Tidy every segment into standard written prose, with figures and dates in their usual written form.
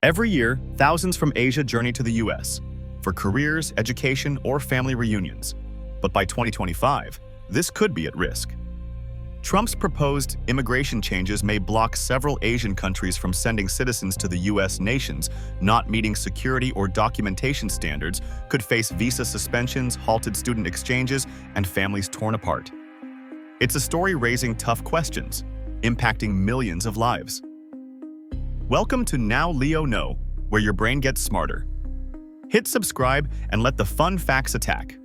Every year, thousands from Asia journey to the US for careers, education, or family reunions. But by 2025, this could be at risk. Trump's proposed immigration changes may block several Asian countries from sending citizens to the US. Nations not meeting security or documentation standards could face visa suspensions, halted student exchanges, and families torn apart. It's a story raising tough questions, impacting millions of lives. Welcome to Now Leo Know, where your brain gets smarter. Hit subscribe and let the fun facts attack.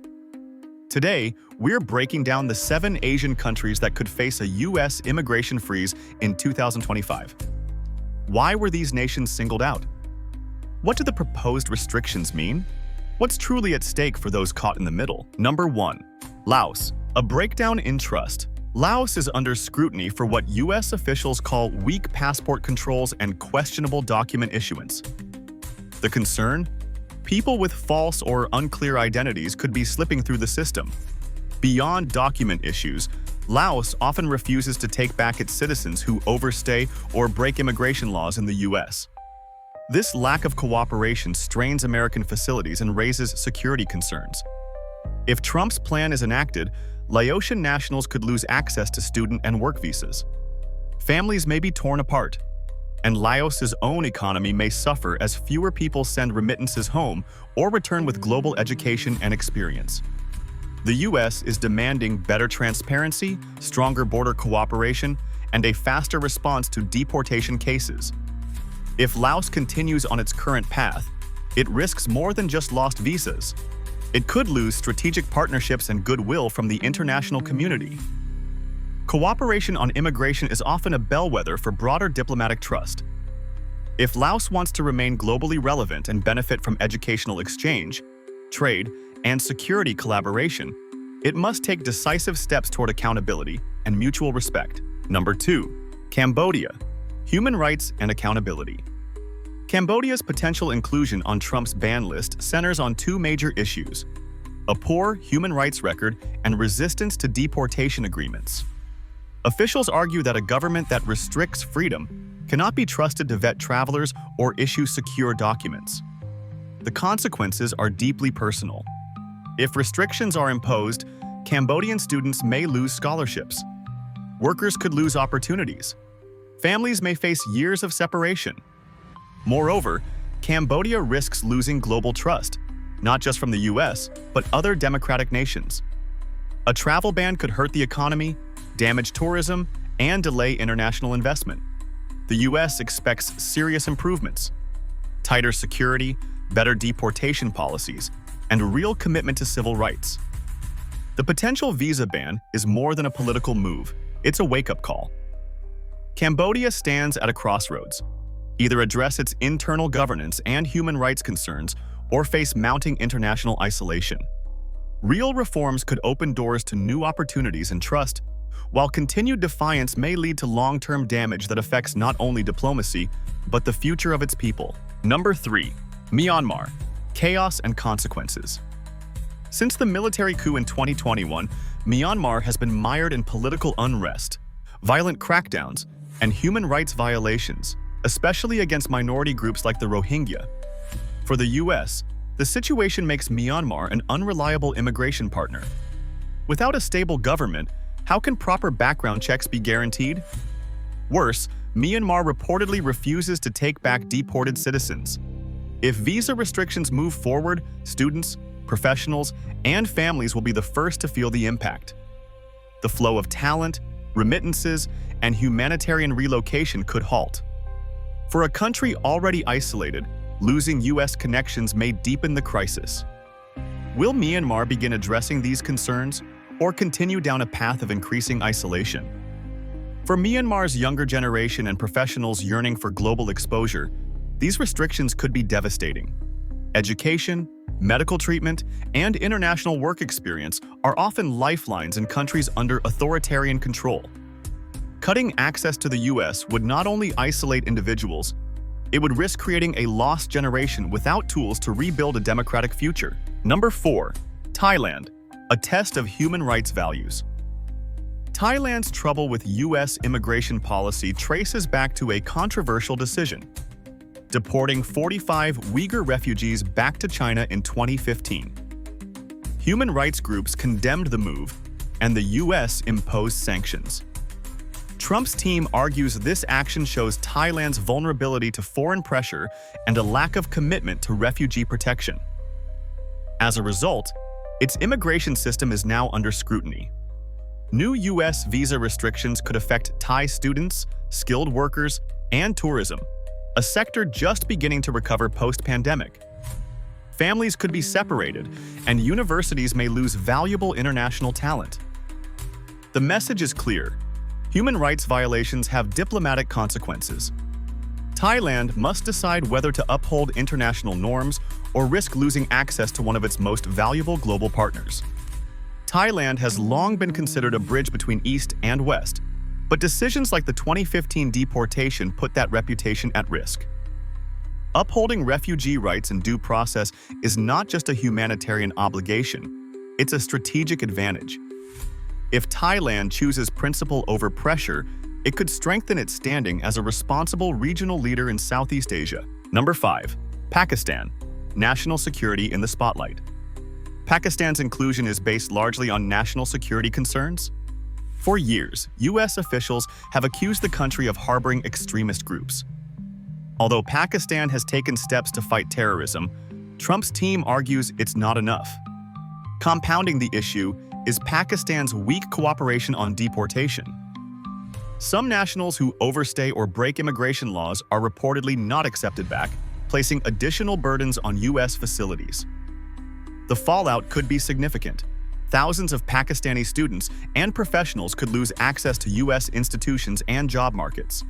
Today, we're breaking down the 7 Asian countries that could face a US immigration freeze in 2025. Why were these nations singled out? What do the proposed restrictions mean? What's truly at stake for those caught in the middle? Number 1. Laos. A breakdown in trust. Laos is under scrutiny for what US officials call weak passport controls and questionable document issuance. The concern? People with false or unclear identities could be slipping through the system. Beyond document issues, Laos often refuses to take back its citizens who overstay or break immigration laws in the US. This lack of cooperation strains American facilities and raises security concerns. If Trump's plan is enacted, Laotian nationals could lose access to student and work visas. Families may be torn apart, and Laos's own economy may suffer as fewer people send remittances home or return with global education and experience. The US is demanding better transparency, stronger border cooperation, and a faster response to deportation cases. If Laos continues on its current path, it risks more than just lost visas. It could lose strategic partnerships and goodwill from the international community. Cooperation on immigration is often a bellwether for broader diplomatic trust. If Laos wants to remain globally relevant and benefit from educational exchange, trade, and security collaboration, it must take decisive steps toward accountability and mutual respect. Number 2. Cambodia. Human rights and accountability. Cambodia's potential inclusion on Trump's ban list centers on 2 major issues: a poor human rights record and resistance to deportation agreements. Officials argue that a government that restricts freedom cannot be trusted to vet travelers or issue secure documents. The consequences are deeply personal. If restrictions are imposed, Cambodian students may lose scholarships. Workers could lose opportunities. Families may face years of separation. Moreover, Cambodia risks losing global trust, not just from the US, but other democratic nations. A travel ban could hurt the economy, damage tourism, and delay international investment. The US expects serious improvements: tighter security, better deportation policies, and real commitment to civil rights. The potential visa ban is more than a political move, it's a wake-up call. Cambodia stands at a crossroads. Either address its internal governance and human rights concerns or face mounting international isolation. Real reforms could open doors to new opportunities and trust, while continued defiance may lead to long-term damage that affects not only diplomacy, but the future of its people. Number 3. Myanmar. Chaos and consequences. Since the military coup in 2021, Myanmar has been mired in political unrest, violent crackdowns, and human rights violations, especially against minority groups like the Rohingya. For the US, the situation makes Myanmar an unreliable immigration partner. Without a stable government, how can proper background checks be guaranteed? Worse, Myanmar reportedly refuses to take back deported citizens. If visa restrictions move forward, students, professionals, and families will be the first to feel the impact. The flow of talent, remittances, and humanitarian relocation could halt. For a country already isolated, losing US connections may deepen the crisis. Will Myanmar begin addressing these concerns or continue down a path of increasing isolation? For Myanmar's younger generation and professionals yearning for global exposure, these restrictions could be devastating. Education, medical treatment, and international work experience are often lifelines in countries under authoritarian control. Cutting access to the US would not only isolate individuals, it would risk creating a lost generation without tools to rebuild a democratic future. Number 4. Thailand. A test of human rights values. Thailand's trouble with US immigration policy traces back to a controversial decision. deporting 45 Uyghur refugees back to China in 2015. Human rights groups condemned the move, and the U.S. imposed sanctions. Trump's team argues this action shows Thailand's vulnerability to foreign pressure and a lack of commitment to refugee protection. As a result, its immigration system is now under scrutiny. New U.S. visa restrictions could affect Thai students, skilled workers, and tourism, a sector just beginning to recover post-pandemic. Families could be separated, and universities may lose valuable international talent. The message is clear. Human rights violations have diplomatic consequences. Thailand must decide whether to uphold international norms or risk losing access to one of its most valuable global partners. Thailand has long been considered a bridge between East and West, but decisions like the 2015 deportation put that reputation at risk. Upholding refugee rights and due process is not just a humanitarian obligation, it's a strategic advantage. If Thailand chooses principle over pressure, it could strengthen its standing as a responsible regional leader in Southeast Asia. Number 5. Pakistan. National security in the spotlight. Pakistan's inclusion is based largely on national security concerns. For years, U.S. officials have accused the country of harboring extremist groups. Although Pakistan has taken steps to fight terrorism, Trump's team argues it's not enough. Compounding the issue is Pakistan's weak cooperation on deportation. Some nationals who overstay or break immigration laws are reportedly not accepted back, placing additional burdens on U.S. facilities. The fallout could be significant. Thousands of Pakistani students and professionals could lose access to U.S. institutions and job markets.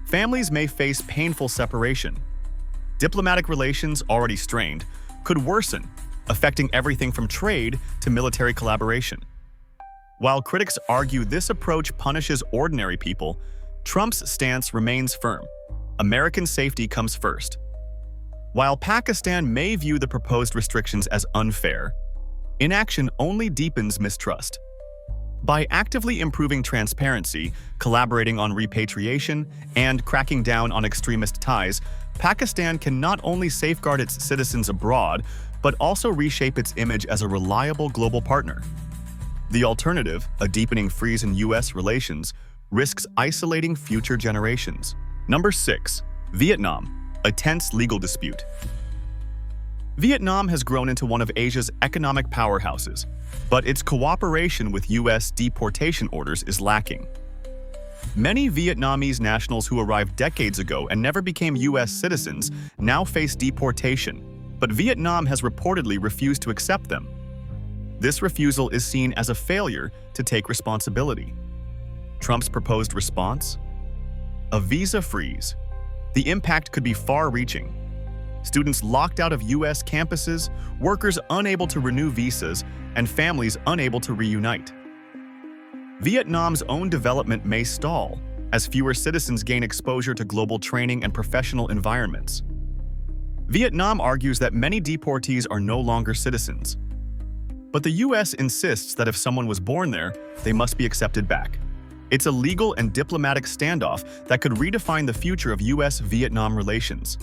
Families may face painful separation. Diplomatic relations, already strained, could worsen, affecting everything from trade to military collaboration. While critics argue this approach punishes ordinary people, Trump's stance remains firm. American safety comes first. While Pakistan may view the proposed restrictions as unfair, inaction only deepens mistrust. By actively improving transparency, collaborating on repatriation, and cracking down on extremist ties, Pakistan can not only safeguard its citizens abroad, but also reshape its image as a reliable global partner. The alternative, a deepening freeze in U.S. relations, risks isolating future generations. Number 6. Vietnam. A tense legal dispute. Vietnam has grown into one of Asia's economic powerhouses, but its cooperation with U.S. deportation orders is lacking. Many Vietnamese nationals who arrived decades ago and never became U.S. citizens now face deportation, but Vietnam has reportedly refused to accept them. This refusal is seen as a failure to take responsibility. Trump's proposed response? A visa freeze. The impact could be far-reaching. Students locked out of U.S. campuses, workers unable to renew visas, and families unable to reunite. Vietnam's own development may stall, as fewer citizens gain exposure to global training and professional environments. Vietnam argues that many deportees are no longer citizens. But the U.S. insists that if someone was born there, they must be accepted back. It's a legal and diplomatic standoff that could redefine the future of U.S.-Vietnam relations.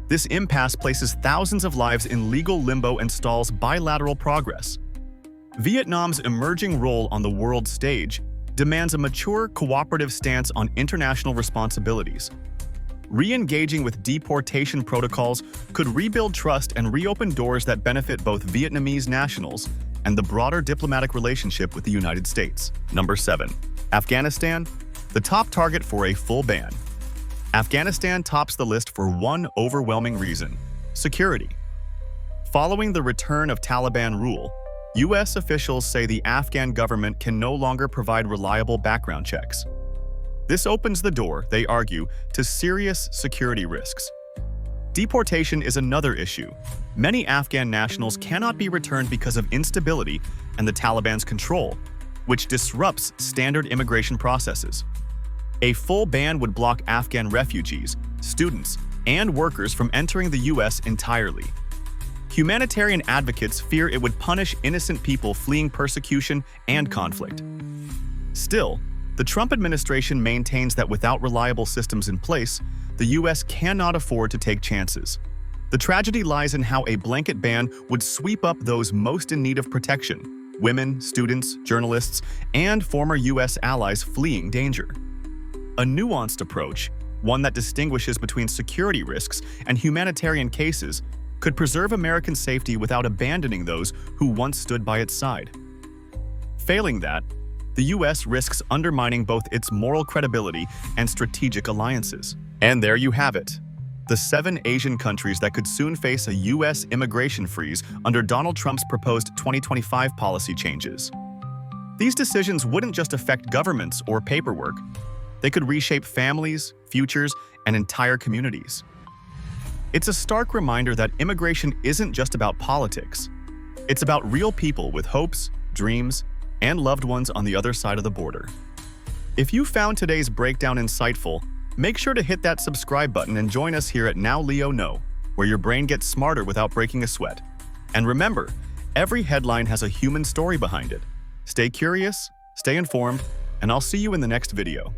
This impasse places thousands of lives in legal limbo and stalls bilateral progress. Vietnam's emerging role on the world stage demands a mature, cooperative stance on international responsibilities. Re-engaging with deportation protocols could rebuild trust and reopen doors that benefit both Vietnamese nationals and the broader diplomatic relationship with the United States. Number 7. Afghanistan, the top target for a full ban. Afghanistan tops the list for one overwhelming reason: security. Following the return of Taliban rule, U.S. officials say the Afghan government can no longer provide reliable background checks. This opens the door, they argue, to serious security risks. Deportation is another issue. Many Afghan nationals cannot be returned because of instability and the Taliban's control, which disrupts standard immigration processes. A full ban would block Afghan refugees, students, and workers from entering the U.S. entirely. Humanitarian advocates fear it would punish innocent people fleeing persecution and conflict. Still, the Trump administration maintains that without reliable systems in place, the US cannot afford to take chances. The tragedy lies in how a blanket ban would sweep up those most in need of protection: women, students, journalists, and former US allies fleeing danger. A nuanced approach, one that distinguishes between security risks and humanitarian cases, could preserve American safety without abandoning those who once stood by its side. Failing that, the US risks undermining both its moral credibility and strategic alliances. And there you have it, the 7 Asian countries that could soon face a US immigration freeze under Donald Trump's proposed 2025 policy changes. These decisions wouldn't just affect governments or paperwork. They could reshape families, futures, and entire communities. It's a stark reminder that immigration isn't just about politics. It's about real people with hopes, dreams, and loved ones on the other side of the border. If you found today's breakdown insightful, make sure to hit that subscribe button and join us here at Now Leo Know, where your brain gets smarter without breaking a sweat. And remember, every headline has a human story behind it. Stay curious, stay informed, and I'll see you in the next video.